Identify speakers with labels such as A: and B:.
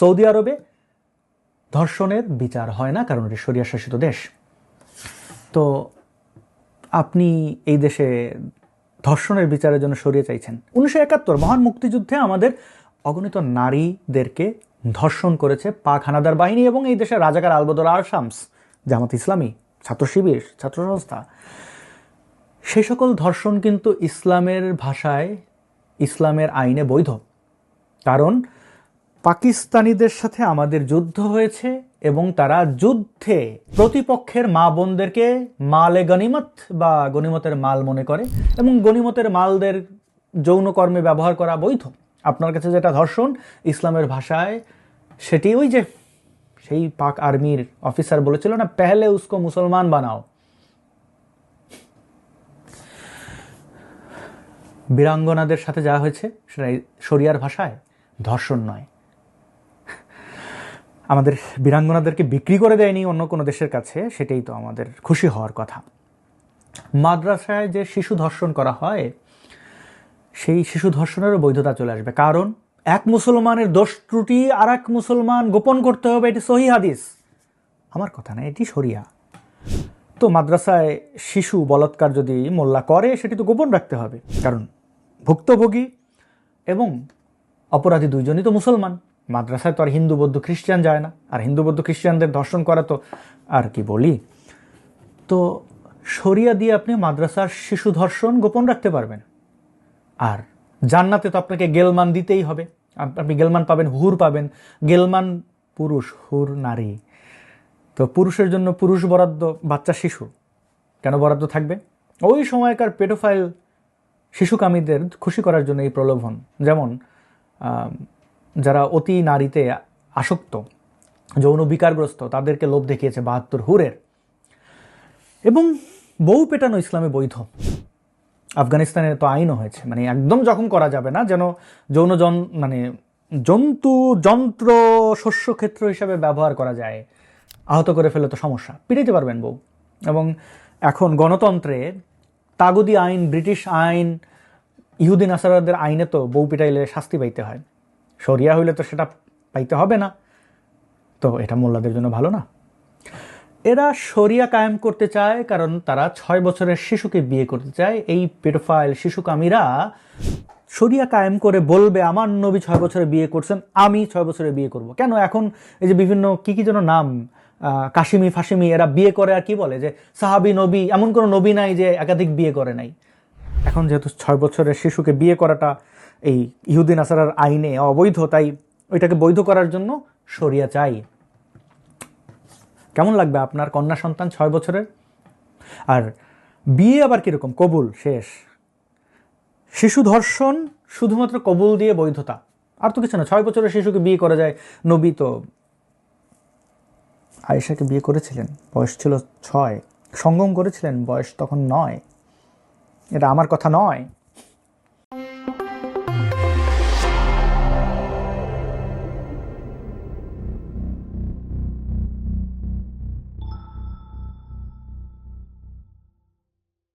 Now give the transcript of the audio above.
A: Saudi আরবে ধর্ষণের বিচার হয় না, কারণ এটি শরিয়া শাসিত দেশ। তো আপনি এই দেশে ধর্ষণের বিচারের জন্য শরিয়া চাইছেন। 1971 মহান মুক্তিযুদ্ধে আমাদের অগণিত নারীদেরকে ধর্ষণ করেছে পাক হানাদার বাহিনী এবং এই দেশের রাজাকার আলবদর আর শামস, জামাত ইসলামী, ছাত্র শিবির, ছাত্র সংস্থা। সেই সকল ধর্ষণ কিন্তু ইসলামের ভাষায়, ইসলামের আইনে বৈধ, কারণ পাকিস্তানিদের সাথে আমাদের যুদ্ধ হয়েছে এবং তারা যুদ্ধে প্রতিপক্ষের মা বোনদেরকে মালে গনিমত বা গনিমতের মাল মনে করে এবং গনিমতের মালদের যৌনকর্মে ব্যবহার করা বৈধ। আপনার কাছে যেটা ধর্ষণ ইসলামের ভাষায়, সেটি ওই যে সেই পাক আর্মির অফিসার বলেছিল না, পেহলে উসকো মুসলমান বানাও। বীরাঙ্গনাদের সাথে যা হয়েছে সেটা শরিয়ার ভাষায় ধর্ষণ নয়। আমাদের বীরাঙ্গনাদেরকে বিক্রি করে দেয়নি অন্য কোনো দেশের কাছে, সেটাই তো আমাদের খুশি হওয়ার কথা। মাদ্রাসায় যে শিশু ধর্ষণ করা হয়, সেই শিশু ধর্ষণেরও বৈধতা চলে আসবে, কারণ এক মুসলমানের দোষ ত্রুটি আর এক মুসলমান গোপন করতে হবে, এটি সহি হাদিস, আমার কথা না, এটি শরিয়া। তো মাদ্রাসায় শিশু বলাৎকার যদি মোল্লা করে, সেটি তো গোপন রাখতে হবে, কারণ ভুক্তভোগী এবং অপরাধী দুইজনই তো মুসলমান। মাদ্রাসায় তো আর হিন্দু বৌদ্ধ খ্রিস্টান যায় না, আর হিন্দু বৌদ্ধ খ্রিস্টানদের ধর্ষণ করা তো আর কি বলি। তো শরিয়া দিয়ে আপনি মাদ্রাসার শিশু ধর্ষণ গোপন রাখতে পারবেন। আর জান্নাতে তো আপনাকে গেলমান দিতেই হবে, আপনি গেলমান পাবেন, হুর পাবেন। গেলমান পুরুষ, হুর নারী। তো পুরুষের জন্য পুরুষ বরাদ্দ, বাচ্চা শিশু কেন বরাদ্দ থাকবে? ওই সময়কার পেডোফাইল শিশুকামীদের খুশি করার জন্য এই প্রলোভন। যেমন যারা অতি নারীতে আসক্ত, যৌন বিকারগ্রস্ত, তাদেরকে লোভ দেখিয়েছে 72 হুরের। এবং বউ পেটানো ইসলামে বৈধ। আফগানিস্তানে তো আইনও হয়েছে, মানে একদম জখম করা যাবে না, যেন যৌন মানে জন্তু, যন্ত্র, শস্যক্ষেত্র হিসাবে ব্যবহার করা যায়। আহত করে ফেলে তো সমস্যা, পিটাইতে পারবেন বউ। এবং এখন গণতন্ত্রে তাগুদি আইন, ব্রিটিশ আইন, ইহুদি নাসারাদের আইনে তো বউ পিটাইলে শাস্তি পাইতে হয়। শরিয়া হইলে তো সেটা পাইতে হবে না। তো এটা মোল্লাদের জন্য ভালো না। এরা শরিয়া কায়েম করতে চায় কারণ তারা 6 বছরের শিশুকে বিয়ে করতে চায়। এই পেডোফাইল শিশুকামীরা শরিয়া কায়েম করে বলবে, আমার নবী 6 বছরে বিয়ে করছেন, আমি 6 বছরে বিয়ে করব। কেন এখন এই যে বিভিন্ন কি যেন নাম, কাশিমি ফাশিমি, এরা বিয়ে করে আর কি বলে যে সাহাবী নবী, এমন কোনো নবী নাই যে একাধিক বিয়ে করে নাই। এখন যেহেতু 6 বছরের শিশুকে বিয়ে করাটা এই ইহুদি নাসারার আইনে অবৈধ, তাই ওইটাকে বৈধ করার জন্য শরিয়া চাই। কেমন লাগবে আপনার কন্যা সন্তান 6 বছরের? আর বিয়ে আবার কিরকম? কবুল শেষ। শিশু ধর্ষণ শুধুমাত্র কবুল দিয়ে বৈধতা, আর তো কিছু না। 6 বছরের শিশুকে বিয়ে করা যায়। নবী তো আয়েশাকে বিয়ে করেছিলেন, বয়স ছিল 6, সঙ্গম করেছিলেন, বয়স তখন 9। এটা আমার কথা নয়।